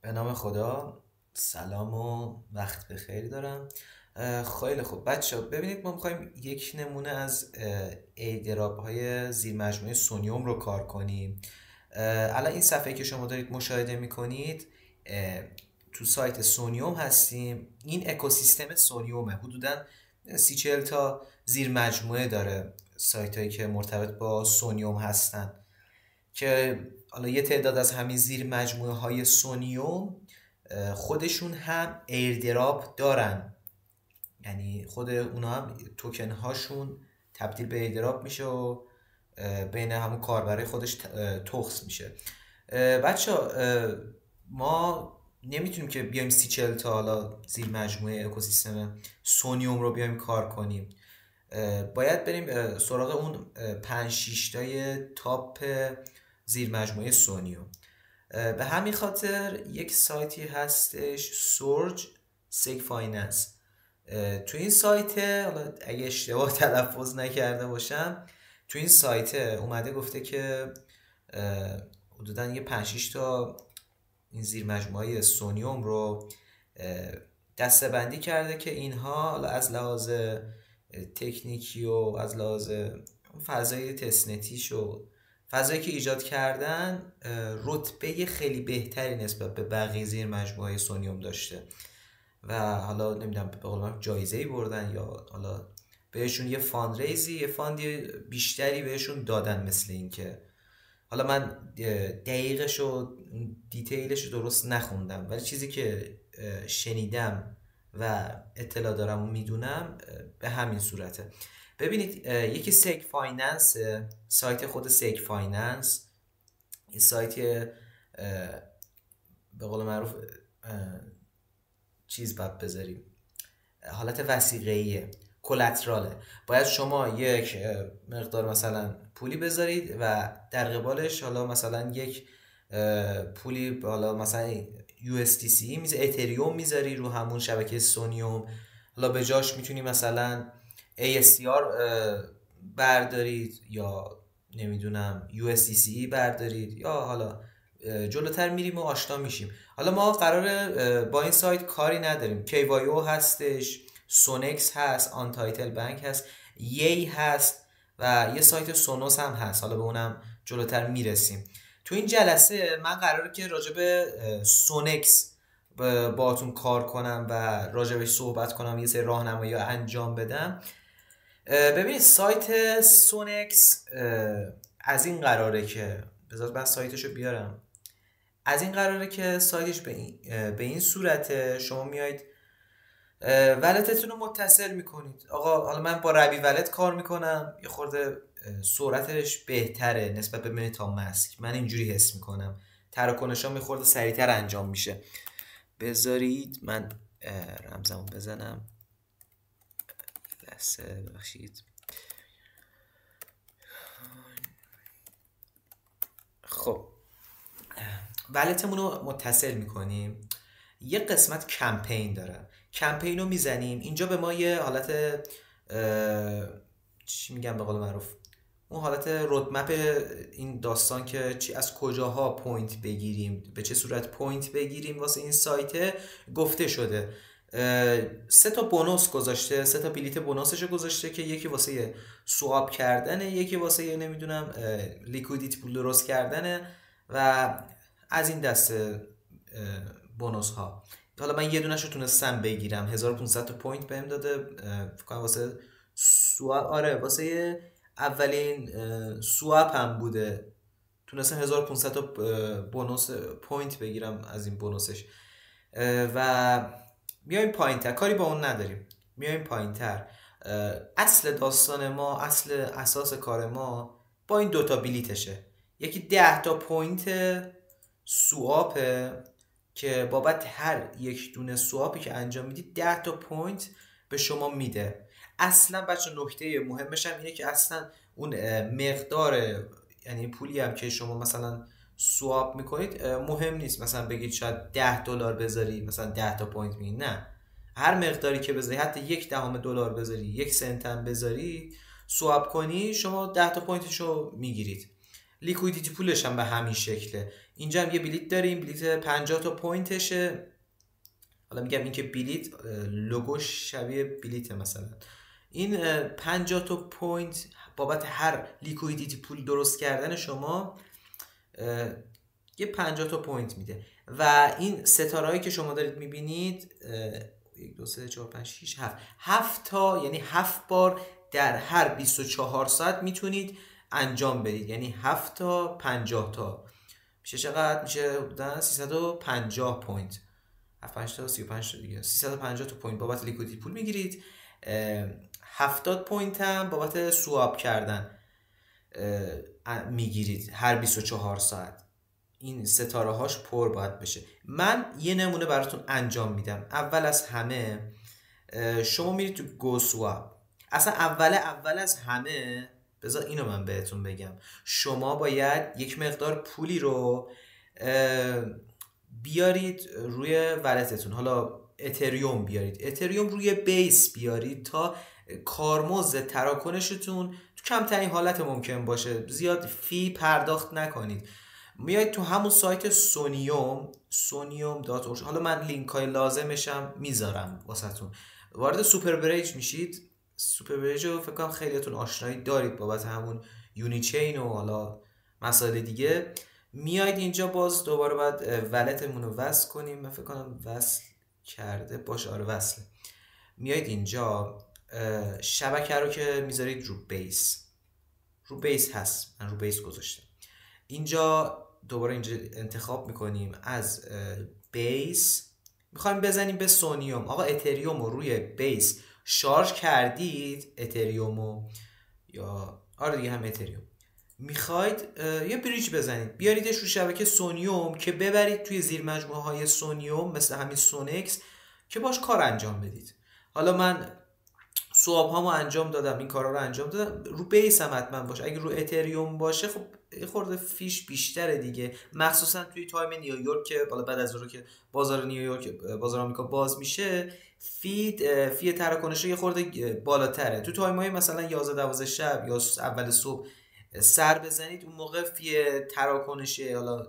به نام خدا. سلام و وقت بخیر دارم. خیلی خوب بچه ها، ببینید ما میخوایم یک نمونه از ایردراپ های زیر مجموعه سونیوم رو کار کنیم. الان این صفحه که شما دارید مشاهده میکنید تو سایت سونیوم هستیم. این اکوسیستم سونیومه، حدودا 30-40 تا زیر مجموعه داره، سایت هایی که مرتبط با سونیوم هستن، که حالا یه تعداد از همین زیر مجموعه های سونیوم خودشون هم ایردراپ دارن. یعنی خود اونا هم توکن هاشون تبدیل به ایردراپ میشه و بین همون کاربرای خودش تخص میشه. بچه ما نمیتونیم که بیایم 30-40 تا حالا زیر مجموعه اکوسیستم سونیوم رو بیایم کار کنیم. باید بریم سراغ اون 5-6 تای تاپ زیر مجموعه سونیوم. به همین خاطر یک سایتی هستش، سورج سیک فایننس. تو این سایت، حالا اگه اشتباه تلفظ نکرده باشم، تو این سایت اومده گفته که حدودا یه 5-6 تا این زیر مجموعه سونیوم رو دسته بندی کرده که اینها حالا از لحاظ تکنیکی و از لحاظ فضای تستنتیش و فضایی که ایجاد کردن رتبه خیلی بهتری نسبت به بقیه زیر مجموعه سونیوم داشته و حالا نمیدونم به قول من جایزه‌ای بردن یا حالا بهشون یه فاندریزی، یه فاندی بیشتری بهشون دادن. مثل این که حالا من دقیقش و دیتیلش رو درست نخوندم، ولی چیزی که شنیدم و اطلاع دارم و میدونم به همین صورته. ببینید یکی سیک فایننس، سایت خود سیک فایننس، این سایت به قول معروف چیز باید بذاریم، حالت وثیقه‌ایه، کلتراله. باید شما یک مقدار مثلا پولی بذارید و در قبالش حالا مثلا یک پولی، حالا مثلا USDC اتریوم میذاری رو همون شبکه سونیوم. حالا به جاش میتونی مثلا ASTR بردارید یا نمیدونم USDC بردارید، یا حالا جلوتر میریم و آشنا میشیم. حالا ما قراره با این سایت کاری نداریم. KYO هستش، سونکس هست، آن تایتل بانک هست، یی هست و یه سایت سونوس هم هست، حالا به اونم جلوتر میرسیم. تو این جلسه من قراره که راجب سونکس باهاتون کار کنم و راجبش صحبت کنم، یه سری راهنمایی انجام بدم. ببینید سایت سونکس از این قراره که بذار من سایتشو بیارم. از این قراره که سایتش به این صورته. شما میایید ولتتون رو متصل میکنید. آقا حالا من با ربی ولت کار میکنم، یه خورده سرعتش بهتره نسبت به متا ماسک، من اینجوری حس میکنم. تراکنشام یه خورده سریعتر انجام میشه. بذارید من رمزمو بزنم، لحظه ببخشید. خب ولتمون رو متصل میکنیم. یه قسمت کمپین داره، کمپین رو میزنیم. اینجا به ما یه حالت چی میگم به قول معروف، اون حالت رودمپ این داستان که چی از کجاها پوینت بگیریم، به چه صورت پوینت بگیریم واسه این سایت گفته شده. 3 تا بونوس گذاشته، 3 تا بلیت بونوسش گذاشته که یکی واسه سواب کردنه، یکی واسه نمیدونم لیکویدیتی پول درست کردنه و از این دسته بونوس ها. حالا من یه دونش رو تونستم بگیرم، 1500 تا پوینت بهم داده فکر کنم واسه سواب. آره واسه اولین سواب هم بوده، تونستم 1500 تا بونوس پوینت بگیرم از این بونوسش. و میایم پایین تر، کاری با اون نداریم، میایم پایین تر. اصل داستان ما، اصل اساس کار ما با این دوتا بلیتشه. یکی 10 تا پوینت سوآپه که بابت هر یک دونه سوآپی که انجام میدید 10 تا پوینت به شما میده. اصلا بچه نکته مهمش هم اینه که اصلا اون مقدار، یعنی پولی هم که شما مثلا سواب میکنید مهم نیست. مثلا بگید شاید $10 بذاری مثلا 10 تا پوینت میگی، نه، هر مقداری که بذاری، حتی $0.1 بذاری، 1 سنت هم بذاری، سواب کنی، شما 10 تا پوینتشو میگیرید. لیکویدیتی پولش هم به همین شکله. اینجا هم یه بلیت داریم، بلیت 50 تا پوینتشه. حالا میگم این که بلیت لوگوش شبیه بلیت مثلا. این 50 تا پوینت بابت هر لیکویدیتی پول درست کردن شما یه 50 تا پوینت میده. و این ستاره هایی که شما دارید میبینید 1 2 3 4 5 6 7 تا، یعنی 7 بار در هر 24 ساعت میتونید انجام بدید. یعنی 7 تا 50 تا میشه چقدر؟ میشه حدودا 350 پوینت. 7 5 تا 35 تا دیگه 350 تا پوینت بابت لیکویدیتی پول میگیرید. 70 پوینت هم بابت سواب کردن میگیرید هر 24 ساعت. این ستاره هاش پر باید بشه. من یه نمونه براتون انجام میدم. اول از همه شما میرید تو گو سواب. اصلا اول از همه بذار اینو من بهتون بگم، شما باید یک مقدار پولی رو بیارید روی ولتتون. حالا اتریوم بیارید، اتریوم روی بیس بیارید تا کارمزد تراکنشتون تو کمترین حالت ممکن باشه، زیاد فی پرداخت نکنید. میایید تو همون سایت sonium.org. حالا من لینک های لازمشم میذارم واسهتون. وارد سوپر بریج میشید. سوپر بریج رو فکر کنم خیلیاتون آشنایی دارید بابت همون یونیچین و حالا مسائل دیگه. میایید اینجا باز دوباره باید ولتمون رو وصل کنیم. من فکر کنم وصل کرده باشه. آره وصله. میایید اینجا شبکه رو که میذارید رو بیس هست، من رو بیس گذاشتم. اینجا دوباره اینجا انتخاب میکنیم از بیس، میخوایم بزنیم به سونیوم. آقا اتریوم رو روی بیس شارژ کردید، اتریومو یا آره دیگه هم اتریوم، میخواید یه بریج بزنید بیاریدش رو شبکه سونیوم که ببرید توی زیر مجموعه های سونیوم مثل همین سونکس که باش کار انجام بدید. حالا من سواب هامو انجام دادم، این کارا رو انجام دادم. رو بیس هم حتما باشه. اگه رو اتریوم باشه خب خورده فیش بیشتره دیگه، مخصوصا توی تایم نیویورک که بالا بعد از اون که بازار نیویورک بازار آمریکا باز میشه، فی تراکنش یه خورده بالاتره. تو تایم های مثلا 11 12 شب یا اول صبح سر بزنید، اون موقع فی تراکنش حالا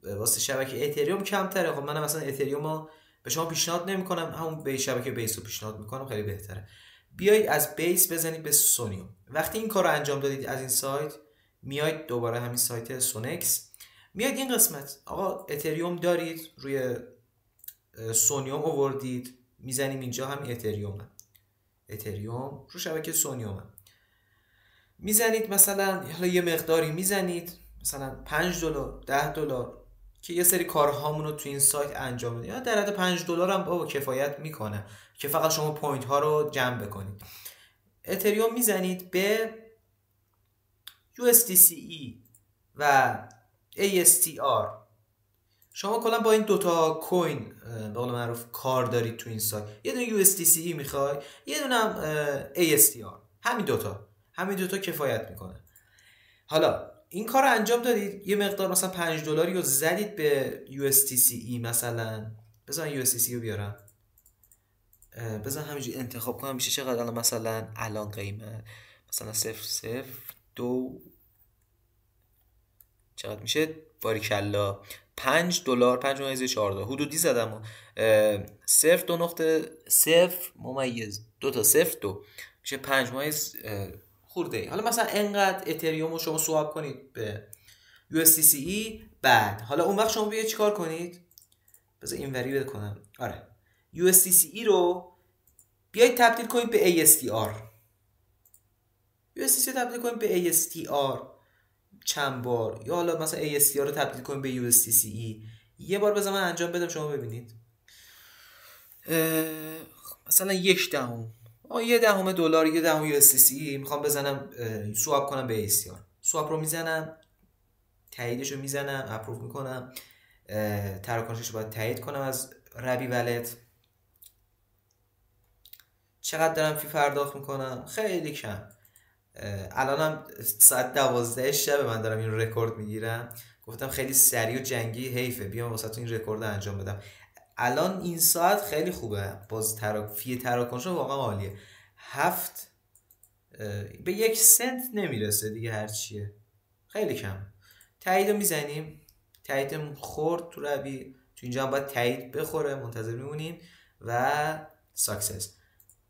واسه شبکه اتریوم کمتره. خب منم مثلا اتریومو به شما پیشنهاد نمیکنم، همون به شبکه بیس رو پیشنهاد میکنم، خیلی بهتره. بیایید از بیس بزنید به سونیوم. وقتی این کار رو انجام دادید از این سایت، میایید دوباره همین سایت سونکس، میایید این قسمت آقا اتریوم دارید روی سونیوم آوردید، میزنیم اینجا هم اتریوم رو شبکه سونیوم میزنید. مثلا حالا یه مقداری میزنید، مثلا $5 $10 که یه سری کارهامون رو تو این سایت انجام بدید. یا در حد $5 هم بابا کفایت میکنه که فقط شما پوینت ها رو جمع بکنید. اتریوم میزنید به USDCE و ASTR. شما کلا با این دوتا کوین به قول معروف کار دارید تو این سایت. یه دونه USDCE میخوای، یه دونه هم ASTR. همین دوتا کفایت میکنه. حالا این کار رو انجام دادید، یه مقدار مثلا $5 رو زدید به USDCE. مثلا بذار USDCE رو بیارم، بذار همینجوری انتخاب کنم میشه چقدر الان. مثلا الان قیمت مثلا 0.02 چقدر میشه؟ باریکلا $5 5.14 حدودی زدم و 0.0 میشه 5 خورده. حالا مثلا انقدر اتریوم رو شما سواب کنید به USDCE. بعد حالا اون وقت شما بیاید چیکار کنید؟ بذار اینوری بکنم. آره USDCE رو بیایید تبدیل کنید به ASTR. USDC رو تبدیل کنید به ASTR چند بار، یا حالا مثلا ASTR رو تبدیل کنید به USDCE یه بار. بذار من انجام بدم شما ببینید. مثلا $0.1 $0.1 USDCE میخوام بزنم سواب کنم به ASTR. سواب رو میزنم، تاییدش رو میزنم، اپروف میکنم، تراکنشش رو باید تایید کنم از ربی ولت. چقدر دارم فی پرداخت میکنم؟ خیلی کم. الانم ساعت 12 شب من دارم این رو رکورد میگیرم. گفتم خیلی سریع و جنگی، حیفه بیام واسهتون این رکورد انجام بدم. الان این ساعت خیلی خوبه، باز فی تراکنش واقعا عالیه. 7 به 1 سنت نمیرسه دیگه، هرچیه خیلی کم. تایید رو میزنیم. تایید خورد تو روی، تو اینجا هم باید تایید بخوره، منتظر میمونیم و ساکسس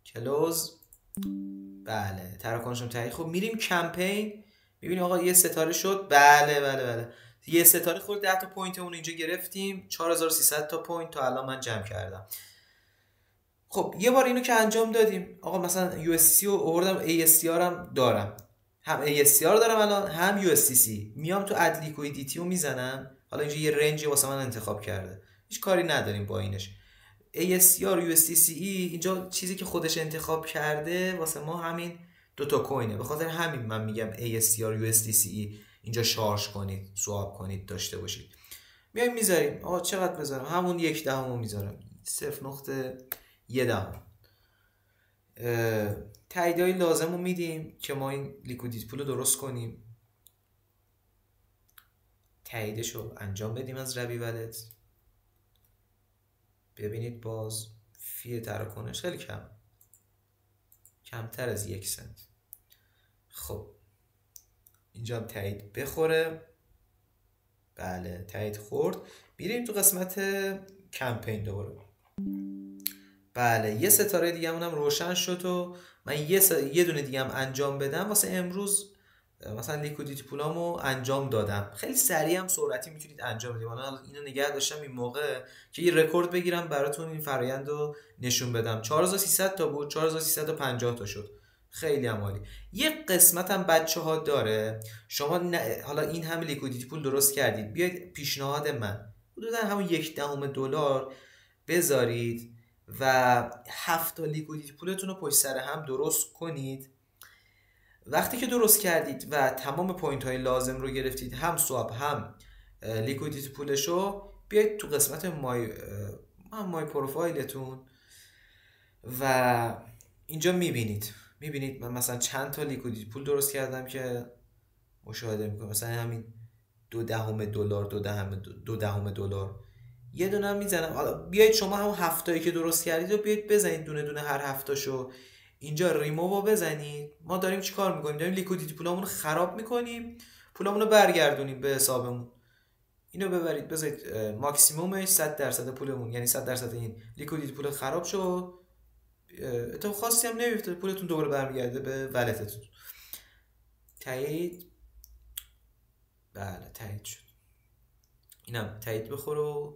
کلوز. بله تراکنشم تایید. خب میریم کمپین، میبینیم آقا یه ستاره شد. بله یه ستاره خورد، 10 تا پوینتمون اینجا گرفتیم، 4300 تا پوینت تا الان من جمع کردم. خب یه بار اینو که انجام دادیم، آقا مثلا USDC رو آوردم، ASTR هم دارم، هم ASTR دارم الان هم USDC. میام تو اد لیکویدیتی رو میزنم. حالا اینجا یه رنجی واسه من انتخاب کرده، هیچ کاری نداریم با اینش. ASTR USDCE اینجا چیزی که خودش انتخاب کرده واسه ما همین دوتا کوینه، به خاطر همین من میگم ASTR USDCE اینجا شارژ کنید، سواب کنید، داشته باشید. میایم میذاریم. آقا چقدر بذارم؟ همون 1/10 رو میذارم، 0.1. تاییدهای لازم رو میدیم که ما این لیکویدیتی پول رو درست کنیم. تاییدش رو انجام بدیم از روی ولت. ببینید باز فی تراکنش خیلی کمتر از 1 سنت. خب اینجا هم تایید بخوره. بله تایید خورد. میریم تو قسمت کمپین دوباره. بله یه ستاره دیگه هم روشن شد و من یه دونه دیگه هم انجام بدم واسه امروز. مثلا لیکویدیتی پولامو انجام دادم، خیلی سریع هم سرعتی میتونید انجام بدید. من اینو نگه داشتم این موقع که یه رکورد بگیرم براتون، این فرآیند رو نشون بدم. 4300 تا بود، 4350 تا شد، خیلی هم عالی. یه قسمت هم بچه‌ها داره، شما حالا این همه لیکویدیتی پول درست کردید، بیاید پیشنهاد من حدودا همون $1 بذارید و 7 تا لیکویدیتی پولتون رو پشت سر هم درست کنید. وقتی که درست کردید و تمام پوینت های لازم رو گرفتید، هم سواب هم لیکویدیتی پولشو، بیاید تو قسمت مای پروفایلتون و اینجا میبینید من مثلا چند تا لیکویدیتی پول درست کردم که مشاهده میکنم. مثلا همین $0.2 یه دونه هم میزنم. بیایید شما همون هفتایی که درست کردید رو بیایید بزنید، دونه دونه هر هفتاشو اینجا ریموو بزنید. ما داریم چی کار میکنیم؟ داریم لیکویدیتی پولامون رو خراب میکنیم، پولامون رو برگردونیم به حسابمون. اینو ببرید بذارید ماکسیمومش 100% پولمون، یعنی 100% این لیکویدیتی پول خراب شو، اتفاق خاصی هم نمیفته، پولتون دوباره برمیگرده به ولتتون. تایید. بله تایید شد. اینم تایید بخوره.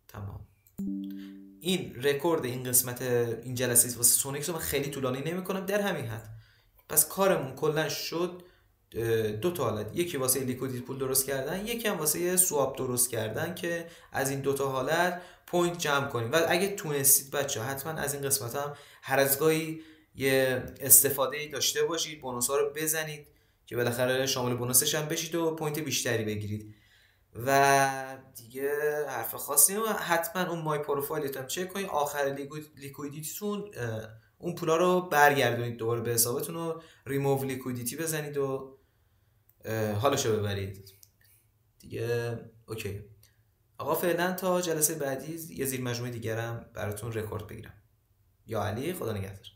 تمام. این رکورد این قسمت این جلسه واسه سونیکس رو من خیلی طولانی نمی‌کنم، در همین حد. پس کارمون کلا شد 2 تا حالت، یکی واسه لیکویدیتی پول درست کردن، یکی هم واسه سواب درست کردن که از این 2 تا حالت پوینت جمع کنیم. و اگه تونستید بچه‌ها حتما از این قسمت هم هر از گاهی یه استفاده داشته باشید، بونوس‌ها رو بزنید که بالاخره شامل بونوسش هم بشید و پوینت بیشتری بگیرید. و دیگه حرف خاصی نمیم. حتما اون مای پروفایلتون چک کنید، آخر لیکویدیتیتون اون پولا رو برگردونید دوباره به حسابتون و ریموو لیکویدیتی بزنید و حالشو ببرید دیگه. اوکی آقا، فعلا تا جلسه بعدی یه زیر مجموعه دیگرم براتون رکورد بگیرم. یا علی، خدا نگهدار.